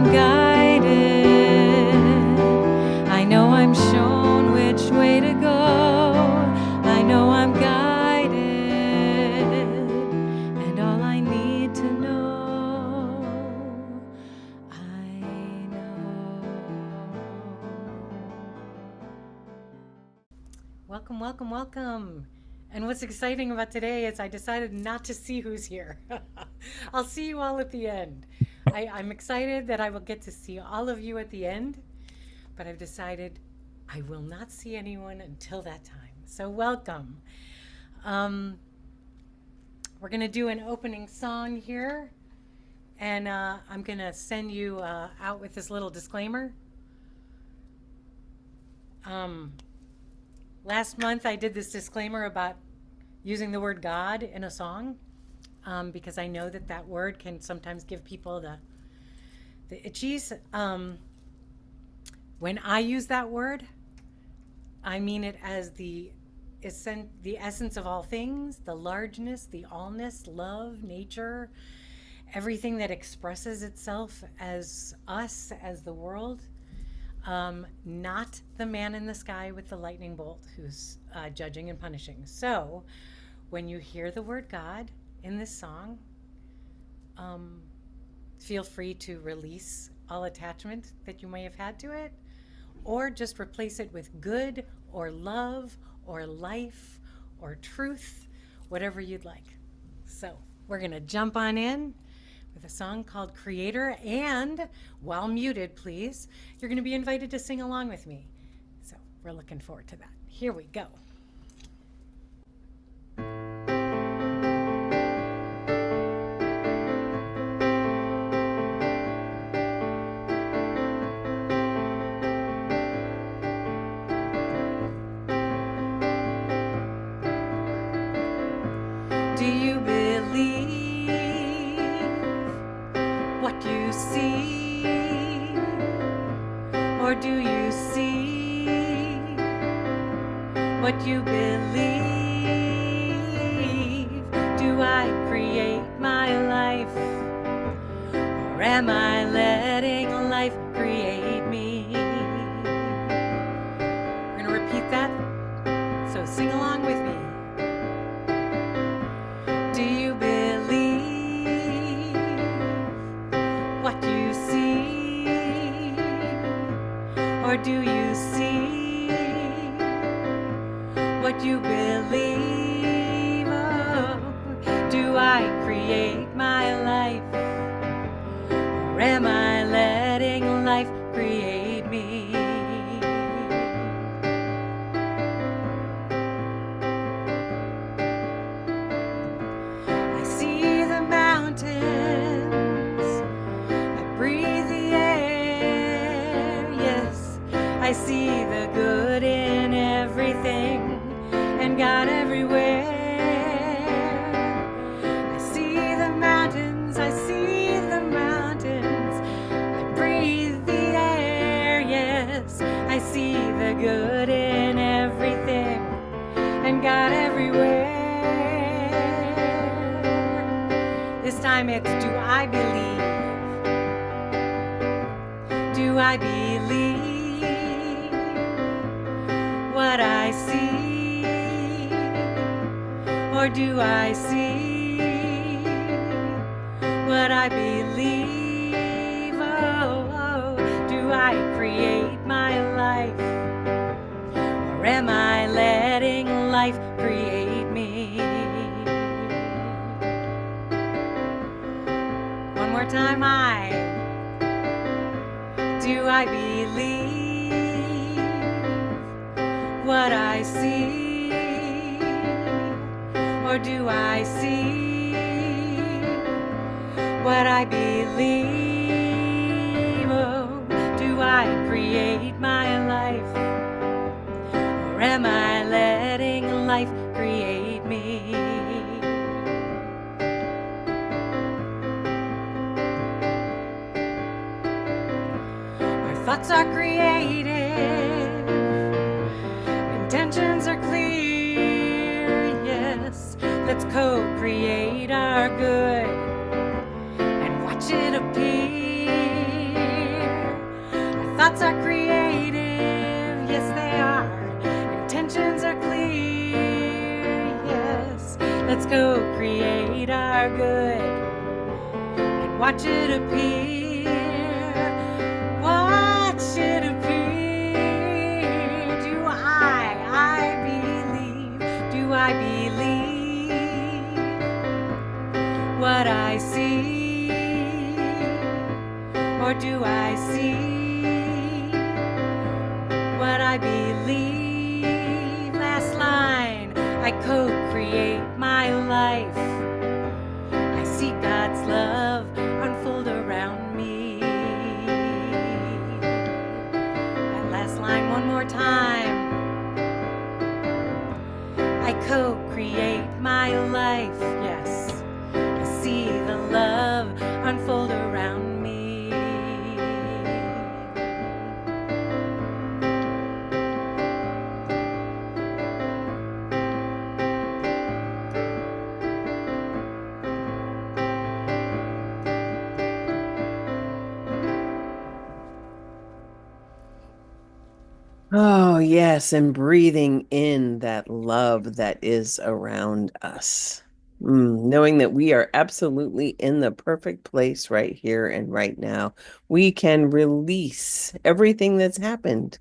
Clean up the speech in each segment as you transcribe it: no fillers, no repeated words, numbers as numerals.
I'm guided. I know I'm shown which way to go. I know I'm guided, and all I need to know, I know. Welcome, welcome, welcome. And what's exciting about today is I decided not to see who's here. I'll see you all at the end. I'm excited that I will get to see all of you at the end, but I've decided I will not see anyone until that time. So welcome. We're going to do an opening song here, and I'm going to send you out with this little disclaimer. Last month I did this disclaimer about using the word God in a song, because I know that that word can sometimes give people the itchies. When I use that word, I mean it as the essence of all things, the largeness, the allness, love, nature, everything that expresses itself as us, as the world. Not the man in the sky with the lightning bolt who's judging and punishing. So when you hear the word God in this song, feel free to release all attachment that you may have had to it, or just replace it with good or love or life or truth, whatever you'd like. So we're going to jump on in with a song called Creator, and while muted, please, you're going to be invited to sing along with me. So we're looking forward to that. Here we go. Do you believe what you see, or do you see what you believe? Do I create my life, or am I letting life create me? We're going to repeat that, so sing along with me. Do you believe what you see, or do you see what you believe? Oh, do I create my life, or am I letting life create me? I see the good in everything and God everywhere. I see the mountains, I see the mountains. I breathe the air, yes. I see the good in everything and God everywhere. This time it's do I believe? Do I believe what I see, or do I see what I believe? Oh, do I create my life, or am I letting life create me? One more time, do I believe what I see, or do I see what I believe? Oh, do I create my life, or am I letting life create me? Our thoughts are creative, intentions are clear, yes. Let's co-create our good and watch it appear. co-create our good and watch it appear. Watch it appear. I believe. Do I believe what I see? Or do I see what I believe? Last line, I co-create my life. I see God's love unfold around me. That last line one more time. I co-create my life, yes. I see the love unfold around me. Oh, yes, and breathing in that love that is around us. Knowing that we are absolutely in the perfect place right here and right now. We can release everything that's happened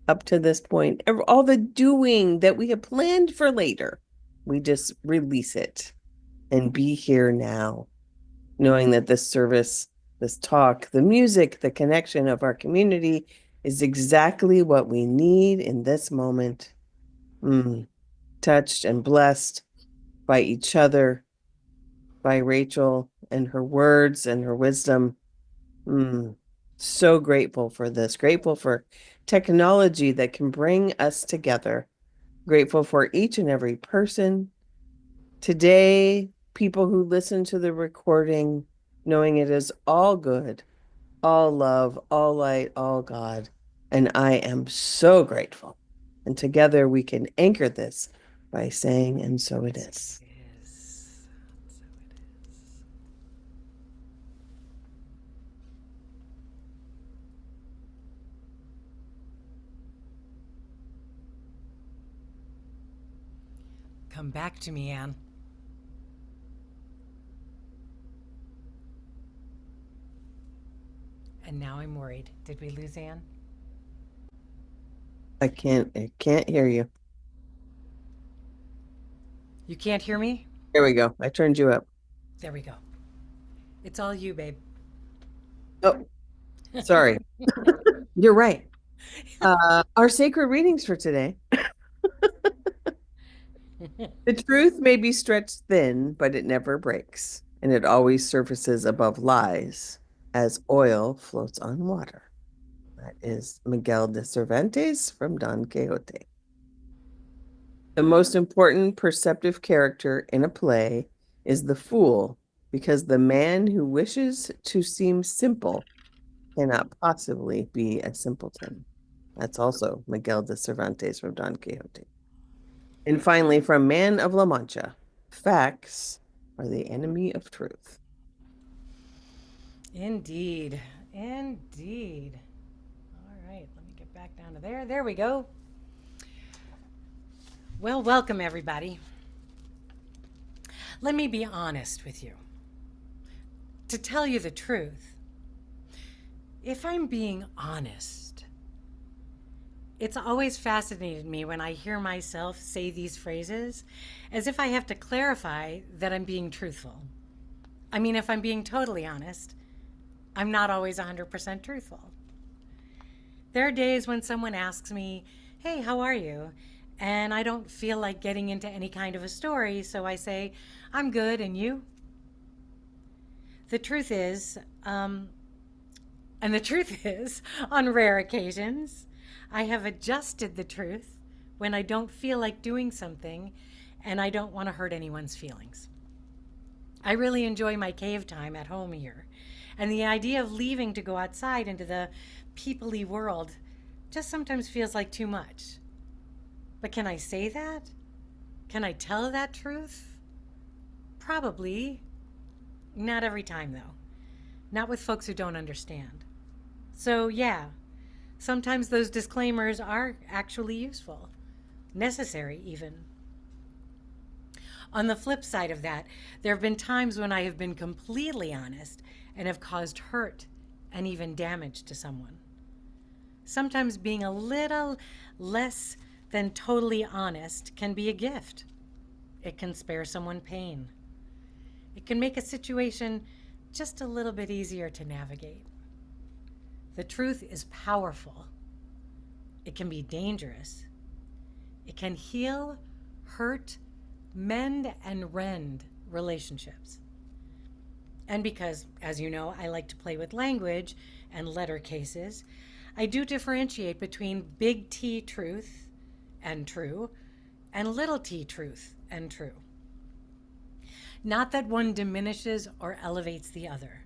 up to this point, all the doing that we have planned for later. We just release it and be here now, knowing that this service, this talk, the music, the connection of our community is exactly what we need in this moment. Touched and blessed by each other, by Rachel and her words and her wisdom. So grateful for this, grateful for technology that can bring us together, grateful for each and every person. Today, people who listen to the recording, knowing it is all good, all love, all light, all God. And I am so grateful. And together we can anchor this by saying, and so it is. Yes. So it is. Come back to me, Anne. And now I'm worried. Did we lose Anne? I can't hear you. You can't hear me? Here we go. I turned you up. There we go. It's all you, babe. Oh, sorry. You're right. Our sacred readings for today. The truth may be stretched thin, but it never breaks, and it always surfaces above lies as oil floats on water. That is Miguel de Cervantes from Don Quixote. The most important perceptive character in a play is the fool, because the man who wishes to seem simple cannot possibly be a simpleton. That's also Miguel de Cervantes from Don Quixote. And finally, from Man of La Mancha, facts are the enemy of truth. Indeed. Indeed. All right, let me get back down to there. There we go. Well, welcome, everybody. Let me be honest with you. To tell you the truth, if I'm being honest, it's always fascinated me when I hear myself say these phrases as if I have to clarify that I'm being truthful. I mean, if I'm being totally honest, I'm not always 100% truthful. There are days when someone asks me, "Hey, how are you?" And I don't feel like getting into any kind of a story, so I say, "I'm good, and you?" The truth is, and the truth is, on rare occasions, I have adjusted the truth when I don't feel like doing something and I don't want to hurt anyone's feelings. I really enjoy my cave time at home here, and the idea of leaving to go outside into the peoply world just sometimes feels like too much. But can I say that? Can I tell that truth? Probably. Not every time, though. Not with folks who don't understand. So, yeah, sometimes those disclaimers are actually useful, necessary even. On the flip side of that, there have been times when I have been completely honest and have caused hurt and even damage to someone. Sometimes being a little less than totally honest can be a gift. It can spare someone pain. It can make a situation just a little bit easier to navigate. The truth is powerful. It can be dangerous. It can heal, hurt, mend, and rend relationships. And because, as you know, I like to play with language and letter cases, I do differentiate between big T truth and true and little t truth and true. Not that one diminishes or elevates the other.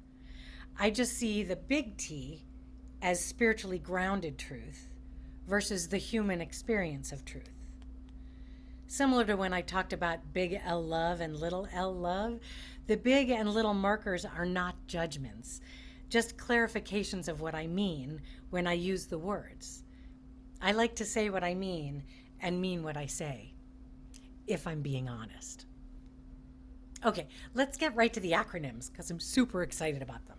I just see the big T as spiritually grounded truth versus the human experience of truth. Similar to when I talked about big L love and little L love, the big and little markers are not judgments, just clarifications of what I mean when I use the words. I like to say what I mean and mean what I say, if I'm being honest. Okay, let's get right to the acronyms because I'm super excited about them.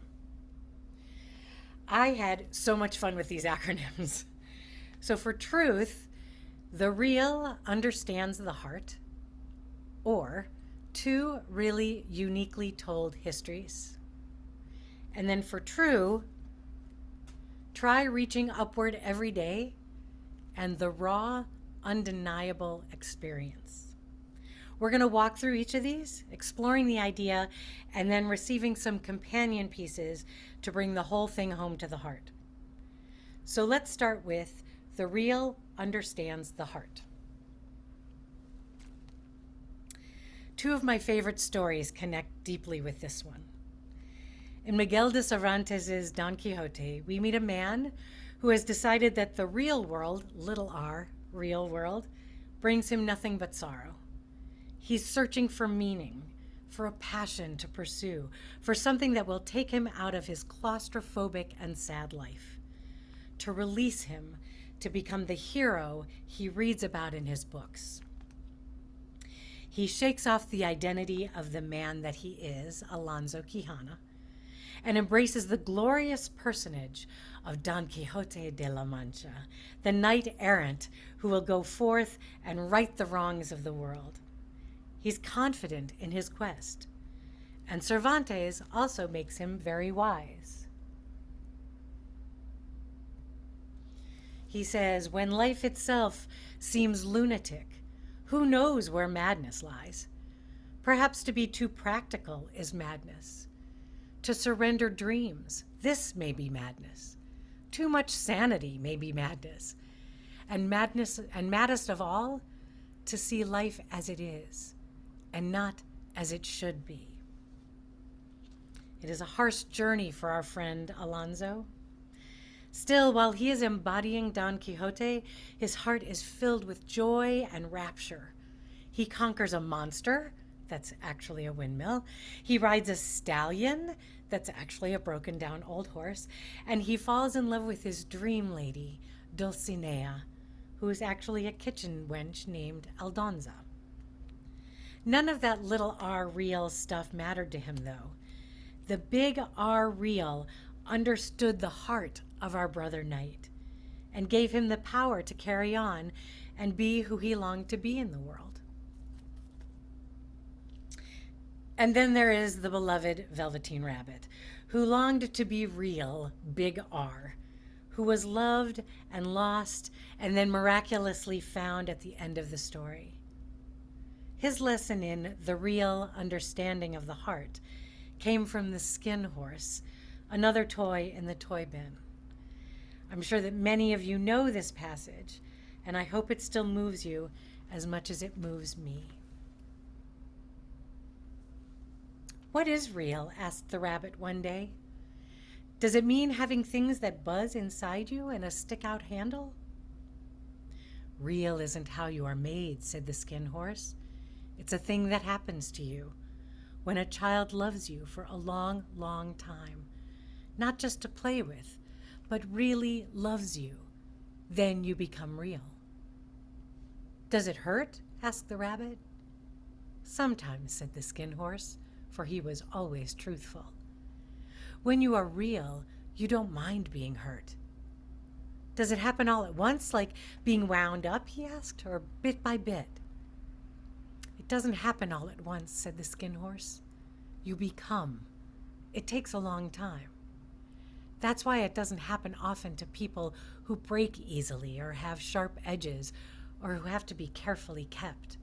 I had so much fun with these acronyms. So for truth, the real understands the heart, or two really uniquely told histories. And then for true, try reaching upward every day and the raw, undeniable experience. We're going to walk through each of these, exploring the idea, and then receiving some companion pieces to bring the whole thing home to the heart. So let's start with the real understands the heart. Two of my favorite stories connect deeply with this one. In Miguel de Cervantes' Don Quixote, we meet a man who has decided that the real world, little r, real world, brings him nothing but sorrow. He's searching for meaning, for a passion to pursue, for something that will take him out of his claustrophobic and sad life, to release him to become the hero he reads about in his books. He shakes off the identity of the man that he is, Alonso Quijana, and embraces the glorious personage of Don Quixote de la Mancha, the knight errant who will go forth and right the wrongs of the world. He's confident in his quest, and Cervantes also makes him very wise. He says, when life itself seems lunatic, who knows where madness lies? Perhaps to be too practical is madness. To surrender dreams, this may be madness. Too much sanity may be madness. And madness, and maddest of all, to see life as it is and not as it should be. It is a harsh journey for our friend Alonso. Still, while he is embodying Don Quixote, his heart is filled with joy and rapture. He conquers a monster, that's actually a windmill. He rides a stallion, that's actually a broken down old horse. And he falls in love with his dream lady, Dulcinea, who is actually a kitchen wench named Aldonza. None of that little r real stuff mattered to him, though. The big R real understood the heart of our brother knight and gave him the power to carry on and be who he longed to be in the world. And then there is the beloved Velveteen Rabbit, who longed to be real, big R, who was loved and lost and then miraculously found at the end of the story. His lesson in the real understanding of the heart came from the skin horse, another toy in the toy bin. I'm sure that many of you know this passage, and I hope it still moves you as much as it moves me. What is real? Asked the rabbit one day. Does it mean having things that buzz inside you and a stick-out handle? Real isn't how you are made, said the skin horse. It's a thing that happens to you when a child loves you for a long, long time, not just to play with, but really loves you. Then you become real. Does it hurt? Asked the rabbit. Sometimes, said the Skin Horse, for he was always truthful. When you are real, you don't mind being hurt. Does it happen all at once, like being wound up, he asked, or bit by bit? It doesn't happen all at once, said the Skin Horse. You become. It takes a long time. That's why it doesn't happen often to people who break easily or have sharp edges or who have to be carefully kept.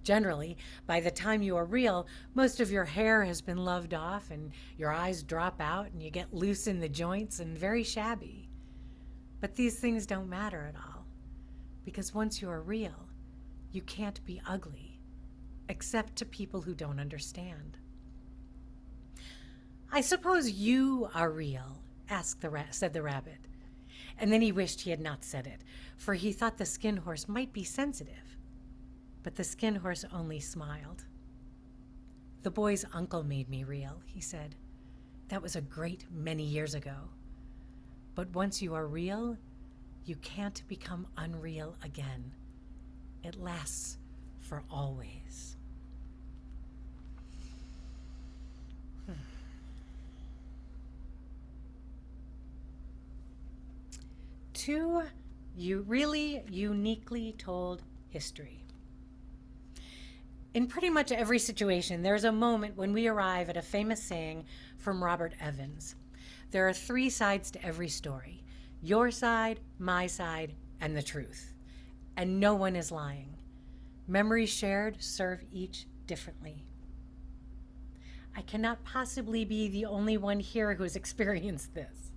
Generally, by the time you are real, most of your hair has been loved off and your eyes drop out and you get loose in the joints and very shabby. But these things don't matter at all, because once you are real, you can't be ugly, except to people who don't understand. I suppose you are real, said the rabbit. And then he wished he had not said it, for he thought the Skin Horse might be sensitive. But the Skin Horse only smiled. The boy's uncle made me real, he said. That was a great many years ago. But once you are real, you can't become unreal again. It lasts for always. Two really uniquely told history. In pretty much every situation, there's a moment when we arrive at a famous saying from Robert Evans. There are 3 sides to every story: your side, my side, and the truth. And no one is lying. Memories shared serve each differently. I cannot possibly be the only one here who has experienced this.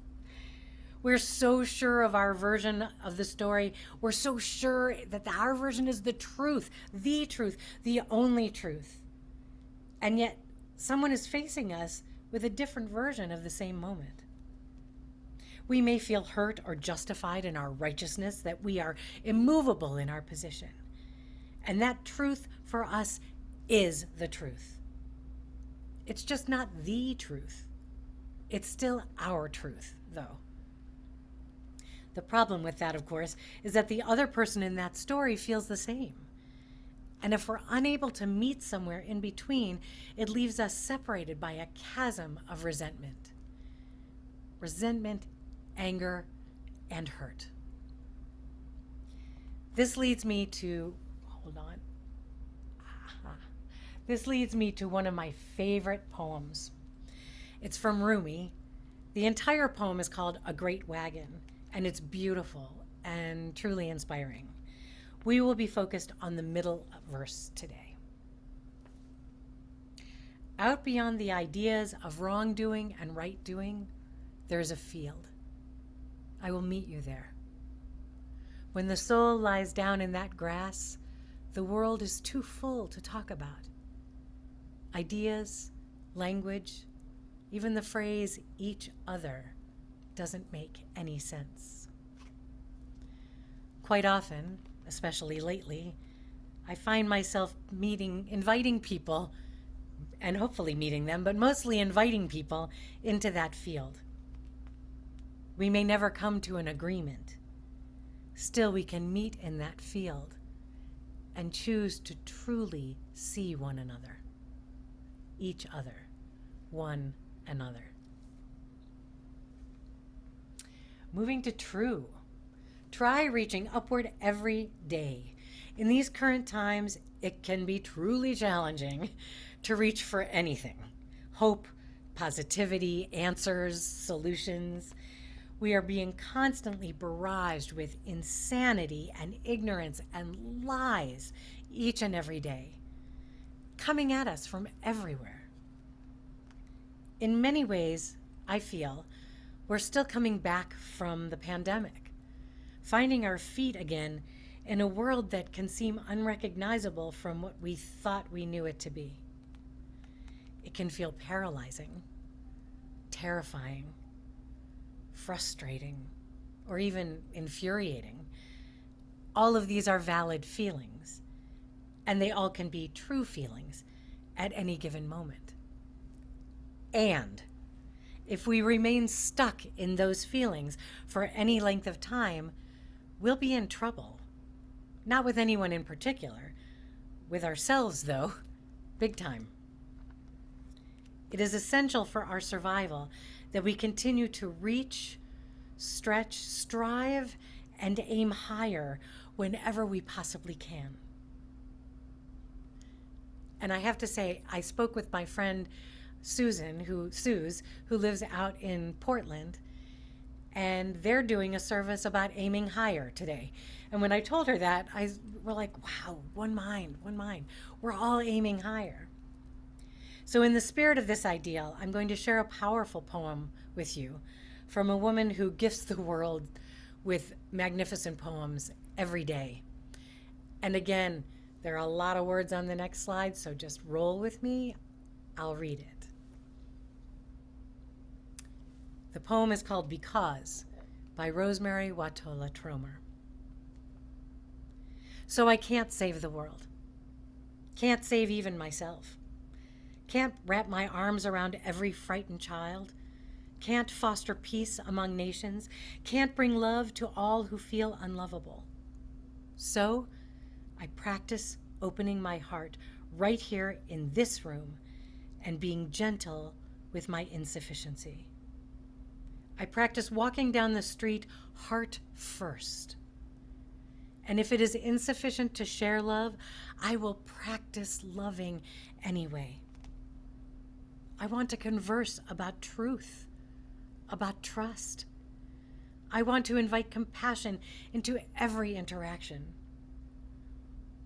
We're so sure of our version of the story. We're so sure that our version is the truth, the only truth. And yet, someone is facing us with a different version of the same moment. We may feel hurt or justified in our righteousness, that we are immovable in our position. And that truth for us is the truth. It's just not the truth. It's still our truth, though. The problem with that, of course, is that the other person in that story feels the same. And if we're unable to meet somewhere in between, it leaves us separated by a chasm of resentment. Resentment, anger, and hurt. This leads me to, This leads me to one of my favorite poems. It's from Rumi. The entire poem is called A Great Wagon, and it's beautiful and truly inspiring. We will be focused on the middle verse today. Out beyond the ideas of wrongdoing and right doing, there is a field. I will meet you there. When the soul lies down in that grass, the world is too full to talk about. Ideas, language, even the phrase each other doesn't make any sense. Quite often, especially lately, I find myself inviting people, and hopefully meeting them, but mostly inviting people into that field. We may never come to an agreement. Still, we can meet in that field and choose to truly see one another, each other, one another. Moving to true. Try reaching upward every day. In these current times, it can be truly challenging to reach for anything. Hope, positivity, answers, solutions. We are being constantly barraged with insanity and ignorance and lies each and every day, coming at us from everywhere. In many ways, I feel, we're still coming back from the pandemic, finding our feet again in a world that can seem unrecognizable from what we thought we knew it to be. It can feel paralyzing, terrifying, frustrating, or even infuriating. All of these are valid feelings, and they all can be true feelings at any given moment. And if we remain stuck in those feelings for any length of time, we'll be in trouble. Not with anyone in particular, with ourselves, though, big time. It is essential for our survival that we continue to reach, stretch, strive, and aim higher whenever we possibly can. And I have to say, I spoke with my friend Suze, who lives out in Portland, and they're doing a service about aiming higher today. And when I told her that, we're like, wow, one mind, one mind. We're all aiming higher. So in the spirit of this ideal, I'm going to share a powerful poem with you from a woman who gifts the world with magnificent poems every day. And again, there are a lot of words on the next slide, so just roll with me. I'll read it. The poem is called Because by Rosemary Watola Tromer. So I can't save the world. Can't save even myself. Can't wrap my arms around every frightened child. Can't foster peace among nations. Can't bring love to all who feel unlovable. So I practice opening my heart right here in this room and being gentle with my insufficiency. I practice walking down the street heart first. And if it is insufficient to share love, I will practice loving anyway. I want to converse about truth, about trust. I want to invite compassion into every interaction.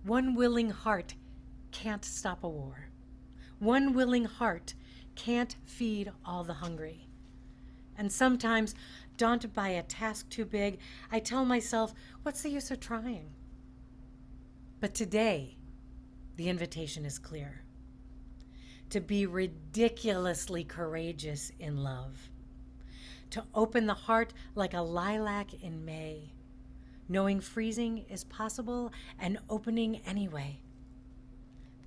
One willing heart can't stop a war. One willing heart can't feed all the hungry. And sometimes, daunted by a task too big, I tell myself, what's the use of trying? But today, the invitation is clear. To be ridiculously courageous in love. To open the heart like a lilac in May, knowing freezing is possible and opening anyway.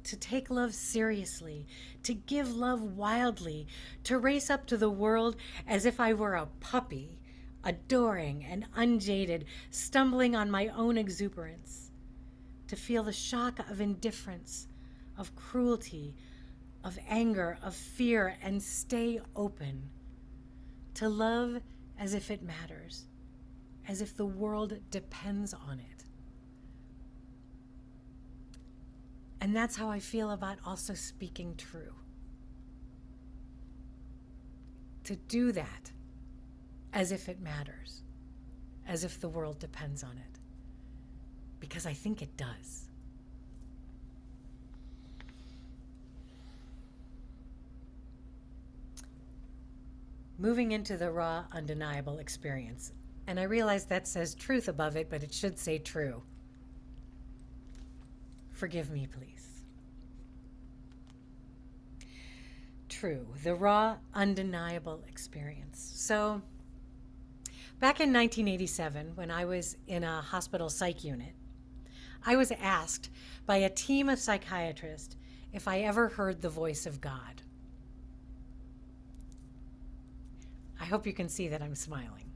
To take love seriously, to give love wildly, to race up to the world as if I were a puppy, adoring and unjaded, stumbling on my own exuberance. To feel the shock of indifference, of cruelty, of anger, of fear, and stay open. To love as if it matters, as if the world depends on it. And that's how I feel about also speaking true. To do that as if it matters, as if the world depends on it. Because I think it does. Moving into the raw, undeniable experience. And I realize that says truth above it, but it should say true. Forgive me, please. True, the raw, undeniable experience. So, back in 1987, when I was in a hospital psych unit, I was asked by a team of psychiatrists if I ever heard the voice of God. I hope you can see that I'm smiling.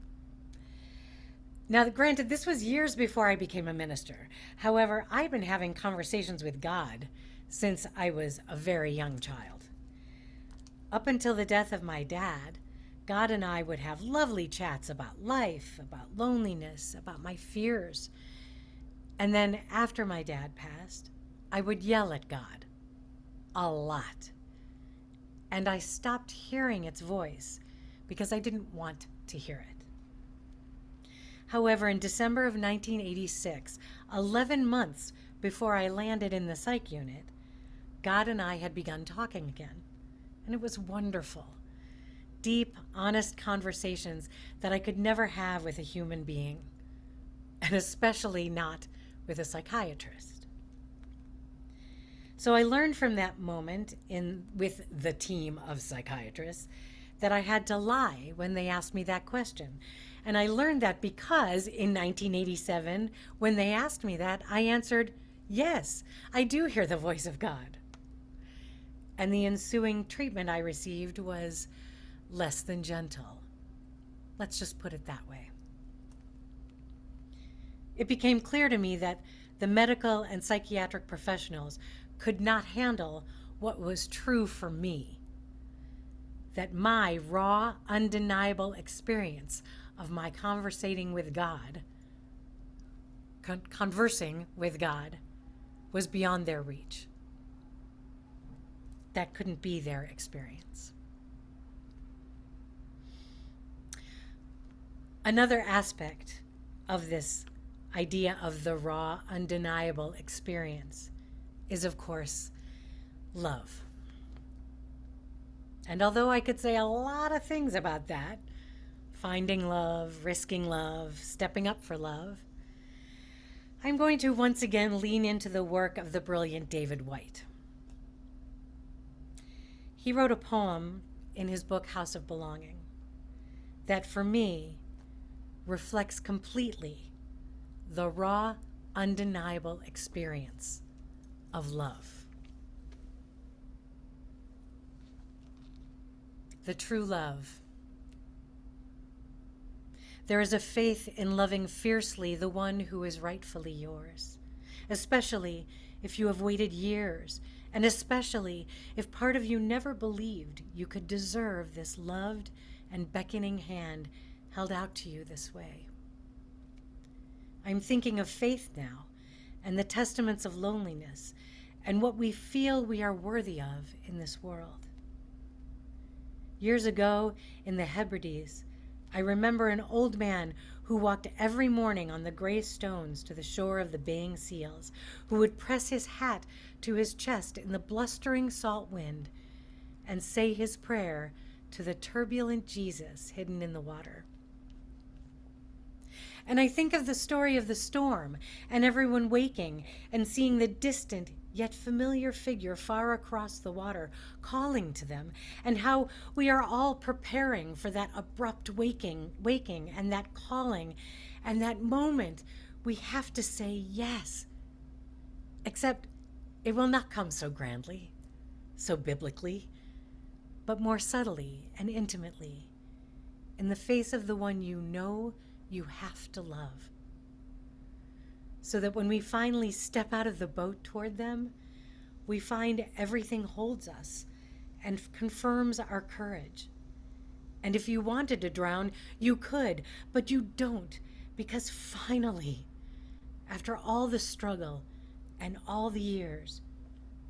Now, granted, this was years before I became a minister. However, I've been having conversations with God since I was a very young child. Up until the death of my dad, God and I would have lovely chats about life, about loneliness, about my fears. And then after my dad passed, I would yell at God a lot. And I stopped hearing its voice because I didn't want to hear it. However, in December of 1986, 11 months before I landed in the psych unit, God and I had begun talking again. And it was wonderful. Deep, honest conversations that I could never have with a human being, and especially not with a psychiatrist. So I learned from that moment with the team of psychiatrists that I had to lie when they asked me that question. And I learned that because in 1987, when they asked me that, I answered, yes, I do hear the voice of God. And the ensuing treatment I received was less than gentle. Let's just put it that way. It became clear to me that the medical and psychiatric professionals could not handle what was true for me. That my raw, undeniable experience of my conversing with God was beyond their reach. That couldn't be their experience. Another aspect of this idea of the raw, undeniable experience is, of course, love. And although I could say a lot of things about that, finding love, risking love, stepping up for love, I'm going to once again lean into the work of the brilliant David Whyte. He wrote a poem in his book House of Belonging that, for me, reflects completely the raw, undeniable experience of love. The true love. There is a faith in loving fiercely the one who is rightfully yours, especially if you have waited years, and especially if part of you never believed you could deserve this loved and beckoning hand held out to you this way. I'm thinking of faith now, and the testaments of loneliness, and what we feel we are worthy of in this world. Years ago, in the Hebrides, I remember an old man who walked every morning on the gray stones to the shore of the baying seals, who would press his hat to his chest in the blustering salt wind and say his prayer to the turbulent Jesus hidden in the water. And I think of the story of the storm and everyone waking and seeing the distant yet familiar figure far across the water calling to them, and how we are all preparing for that abrupt waking and that calling and that moment we have to say yes. Except it will not come so grandly, so biblically, but more subtly and intimately in the face of the one you know you have to love. So that when we finally step out of the boat toward them, we find everything holds us and confirms our courage. And if you wanted to drown, you could, but you don't, because finally, after all the struggle and all the years,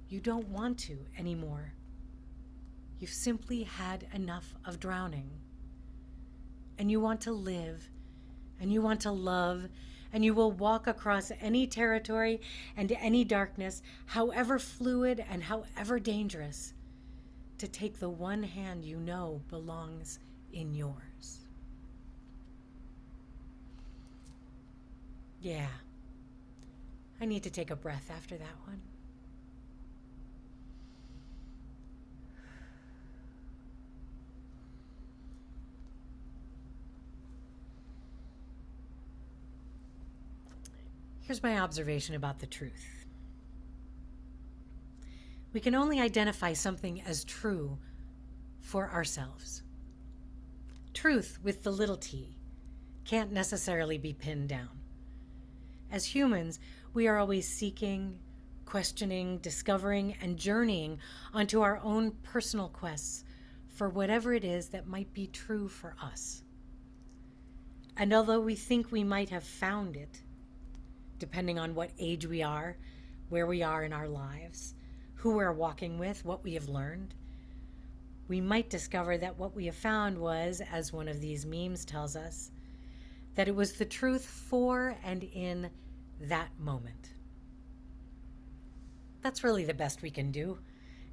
you don't want to anymore. You've simply had enough of drowning. And you want to live, and you want to love, and you will walk across any territory and any darkness, however fluid and however dangerous, to take the one hand you know belongs in yours. Yeah, I need to take a breath after that one. Here's my observation about the truth. We can only identify something as true for ourselves. Truth with the little t can't necessarily be pinned down. As humans, we are always seeking, questioning, discovering, and journeying onto our own personal quests for whatever it is that might be true for us. And although we think we might have found it, depending on what age we are, where we are in our lives, who we're walking with, what we have learned, we might discover that what we have found was, as one of these memes tells us, that it was the truth for and in that moment. That's really the best we can do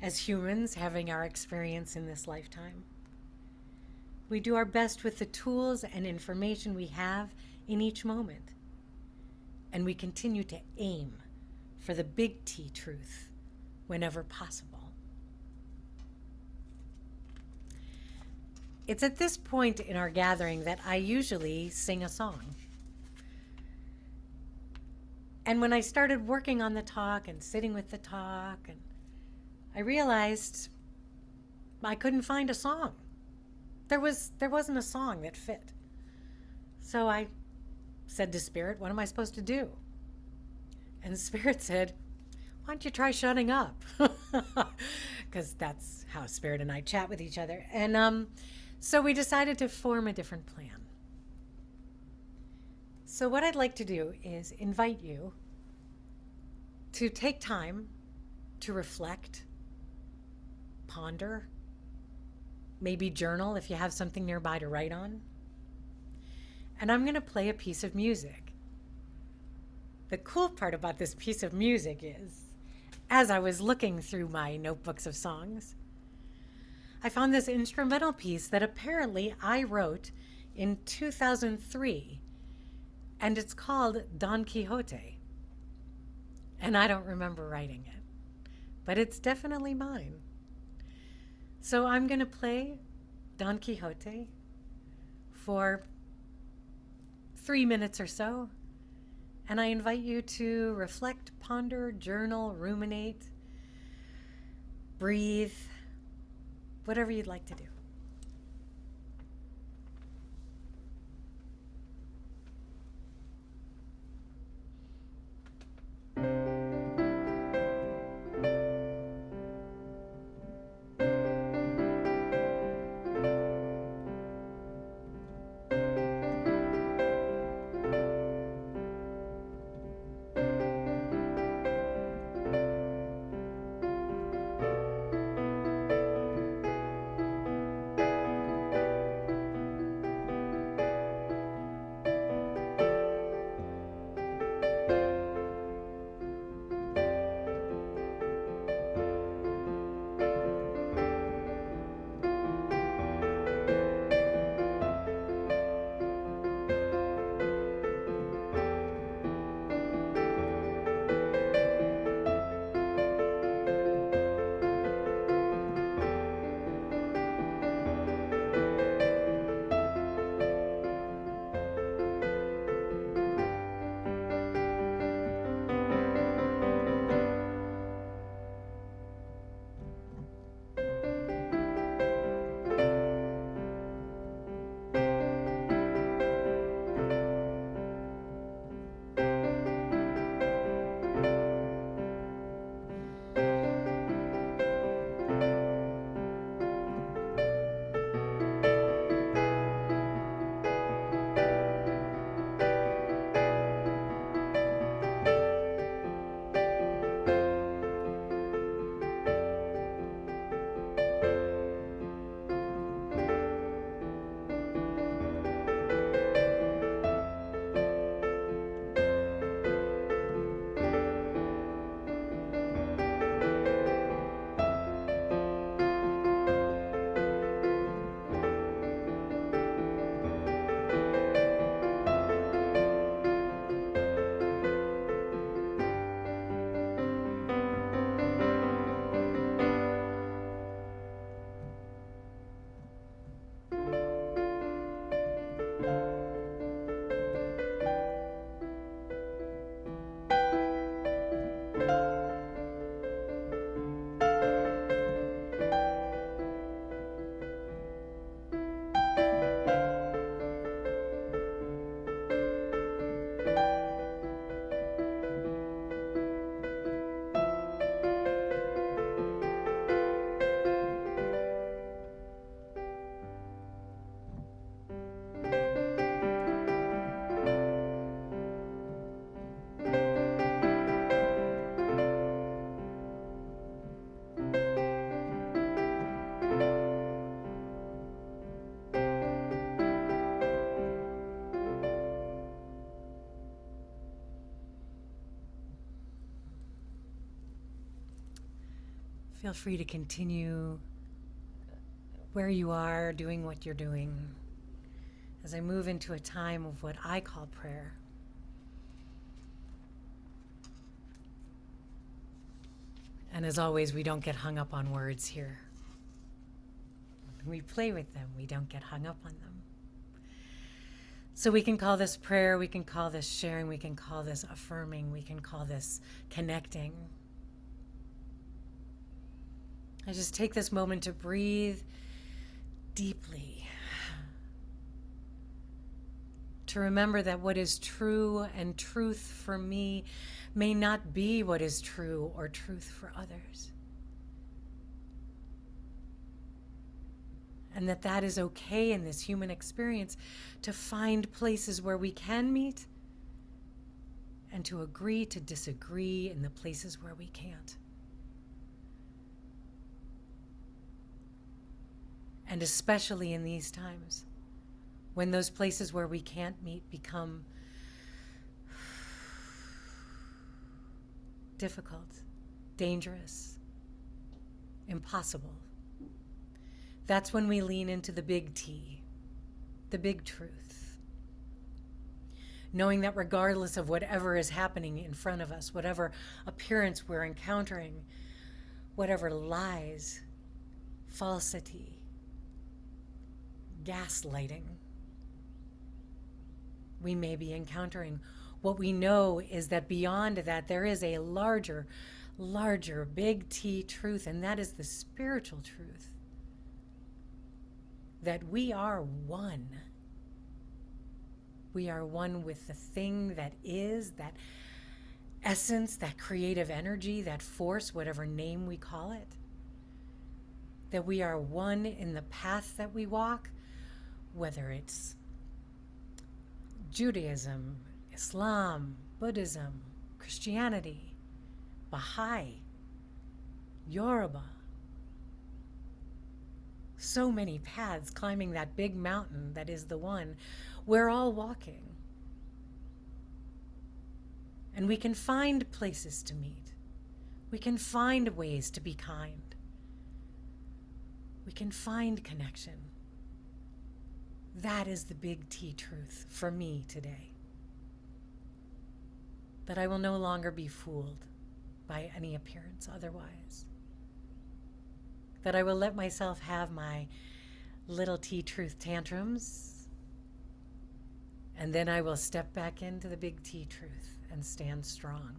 as humans having our experience in this lifetime. We do our best with the tools and information we have in each moment. And we continue to aim for the big T truth whenever possible. It's at this point in our gathering that I usually sing a song. And when I started working on the talk and sitting with the talk, and I realized I couldn't find a song. There wasn't a song that fit. So I said to Spirit, "What am I supposed to do?" And Spirit said, "Why don't you try shutting up?" Because that's how Spirit and I chat with each other. And so we decided to form a different plan. So, what I'd like to do is invite you to take time to reflect, ponder, maybe journal if you have something nearby to write on. And I'm going to play a piece of music. The cool part about this piece of music is, as I was looking through my notebooks of songs, I found this instrumental piece that apparently I wrote in 2003, and it's called Don Quixote. And I don't remember writing it, but it's definitely mine. So I'm going to play Don Quixote for 3 minutes or so, and I invite you to reflect, ponder, journal, ruminate, breathe, whatever you'd like to do. Feel free to continue where you are, doing what you're doing, as I move into a time of what I call prayer. And as always, we don't get hung up on words here. We play with them, we don't get hung up on them. So we can call this prayer, we can call this sharing, we can call this affirming, we can call this connecting. I just take this moment to breathe deeply, To remember that what is true and truth for me may not be what is true or truth for others. And that that is okay in this human experience, to find places where we can meet and to agree to disagree in the places where we can't. And especially in these times, when those places where we can't meet become difficult, dangerous, impossible. That's when we lean into the big T, the big truth. Knowing that regardless of whatever is happening in front of us, whatever appearance we're encountering, whatever lies, falsity, gaslighting we may be encountering, what we know is that beyond that there is a larger, big T truth, and that is the spiritual truth. That we are one. We are one with the thing that is, that essence, that creative energy, that force, whatever name we call it. That we are one in the path that we walk, whether it's Judaism, Islam, Buddhism, Christianity, Baha'i, Yoruba. So many paths climbing that big mountain that is the one. We're all walking. And we can find places to meet. We can find ways to be kind. We can find connection. That is the big T truth for me today. That I will no longer be fooled by any appearance otherwise. That I will let myself have my little T truth tantrums, and then I will step back into the big T truth and stand strong.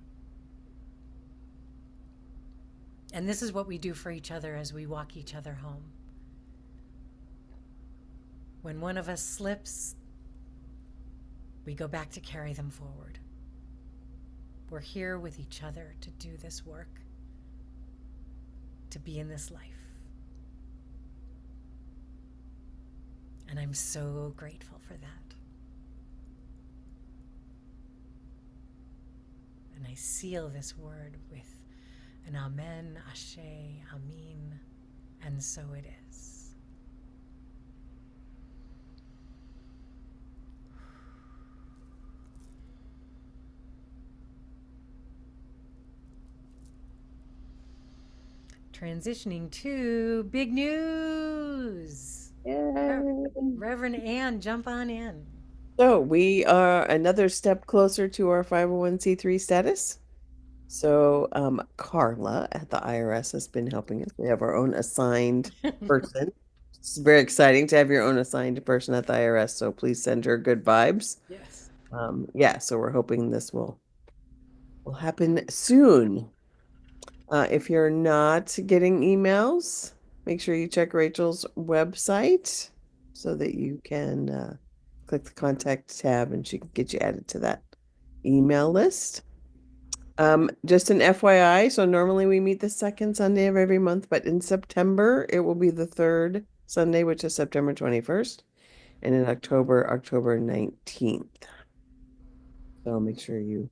And this is what we do for each other as we walk each other home. When one of us slips, we go back to carry them forward. We're here with each other to do this work, to be in this life. And I'm so grateful for that. And I seal this word with an amen, ashe, amin, and so it is. Transitioning to big news. Yay. Reverend Ann, jump on in. So we are another step closer to our 501c3 status. So Carla at the IRS has been helping us. We have our own assigned person. It's very exciting to have your own assigned person at the IRS. So please send her good vibes. Yes. Yeah, so we're hoping this will happen soon. If you're not getting emails, make sure you check Rachel's website so that you can click the contact tab and she can get you added to that email list. Just an FYI, so normally we meet the second Sunday of every month, but in September it will be the third Sunday, which is September 21st, and in October, October 19th. So make sure you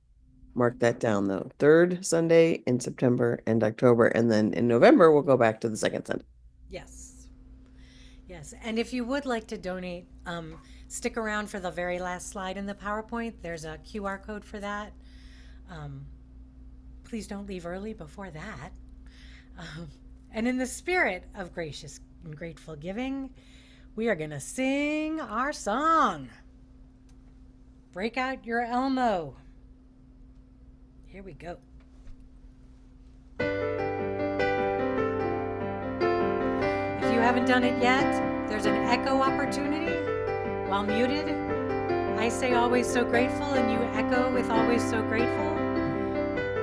mark that down though. Third Sunday in September and October, and then in November we'll go back to the second Sunday. Yes. Yes. And if you would like to donate, stick around for the very last slide in the PowerPoint. There's a QR code for that. Please don't leave early before that. And in the spirit of gracious and grateful giving, we are going to sing our song. Break out your Elmo. Here we go. If you haven't done it yet, there's an echo opportunity. While muted, I say always so grateful and you echo with always so grateful.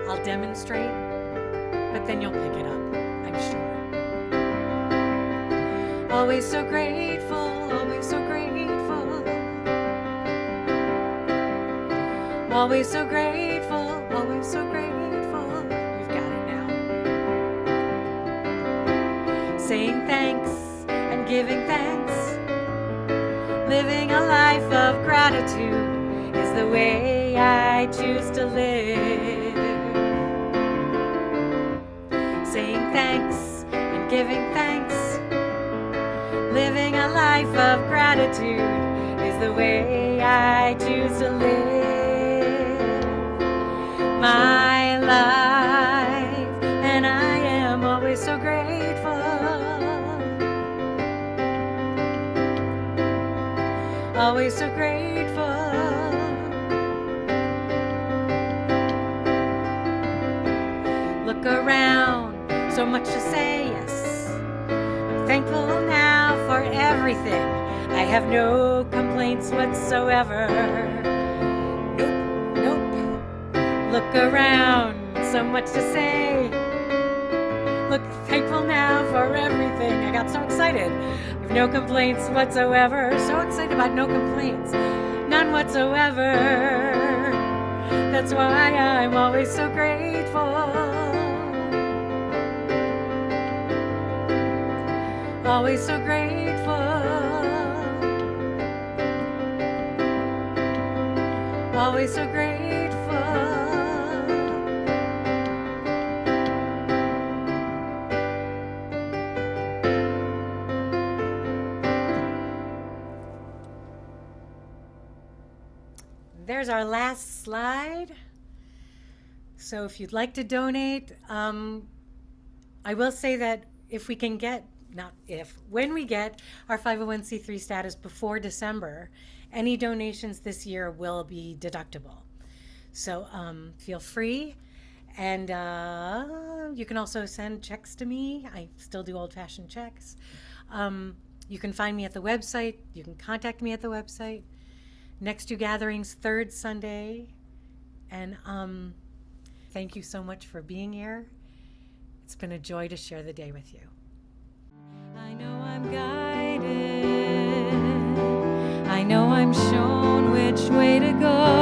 I'll demonstrate, but then you'll pick it up, I'm sure. Always so grateful, always so grateful. Always so grateful, always so grateful. You've got it now. Saying thanks and giving thanks. Living a life of gratitude is the way I choose to live. Saying thanks and giving thanks. Living a life of gratitude is the way I choose to live my life, and I am always so grateful. Always so grateful. Look around, so much to say, yes. I'm thankful now for everything. I have no complaints whatsoever. Nope, nope. Look around, so much to say. Look, thankful now for everything. I got so excited. I have no complaints whatsoever. So excited about no complaints. None whatsoever. That's why I'm always so grateful. Always so grateful. Always so grateful. There's our last slide. So if you'd like to donate, I will say that if we can get, not if, when we get our 501c3 status before December, any donations this year will be deductible. So feel free. And you can also send checks to me. I still do old-fashioned checks. You can find me at the website. You can contact me at the website. Next two gatherings, third Sunday. And thank you so much for being here. It's been a joy to share the day with you. I know I'm guided. I know I'm shown which way to go.